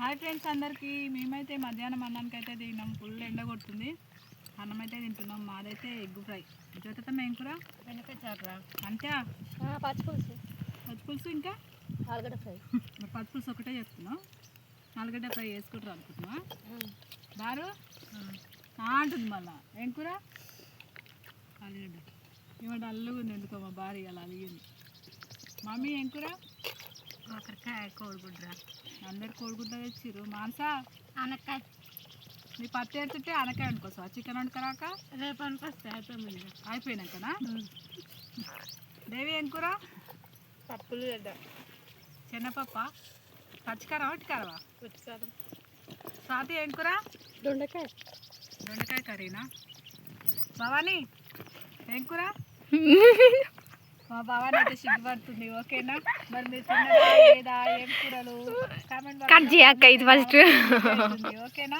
Hi friends అందరికీ. మేమైతే మధ్యాహ్నం అన్నానికి అయితే తిన్నాం. ఫుల్ ఎండ కొడుతుంది. అన్నం అయితే తింటున్నాం. మాదైతే ఎగ్ ఫ్రై. జ్యోతమ్మ ఏం కూర? బెండకాయ చారు. అంతే? పచ్చిపులుసు. పచ్చిపులుసు ఇంకా ఆలుగడ్డ ఫ్రై. పచ్చిపులుసు ఒకటే చెప్తున్నాం. ఆలుగడ్డ ఫ్రై వేసుకుంటారు అనుకుంటున్నా. బారు అంటుంది మళ్ళా. ఏం కూర? ఆలుగడ్డ. ఇవాళ అల్లుగుంది ఎందుకో మా భార్య అలా అలిగింది. మమ్మీ ఏం కూర? కాకరకాయ కోడిగుడ్డ. అందరు కోడిగుడ్డ తెచ్చిర్రు. మాంసా అనకాయ. నీ పత్తి ఎత్తుంటే అనకాయ అనుకోసా? చికెన్ వండుకరాక రేపు అనుకొస్తే అయిపోయింది. అయిపోయినాకనా? దేవి ఏం కూర? పప్పులు గడ్డ. చిన్నపప్ప. పచ్చికారం వట్టికారవా? పుచ్చికారం. స్వాతి ఏం కూర? దొండకాయ. దొండకాయ కర్రీనా? భవానీ ఏం కూర? మా భవానీ అయితే సిగ్గుపడుతుంది. ఓకేనా? మరి మీరు తిన్నదా లేదా? ఏం కూరలు కామెంట్ కట్ చేయక్క ఇది ఫస్ట్. ఓకేనా?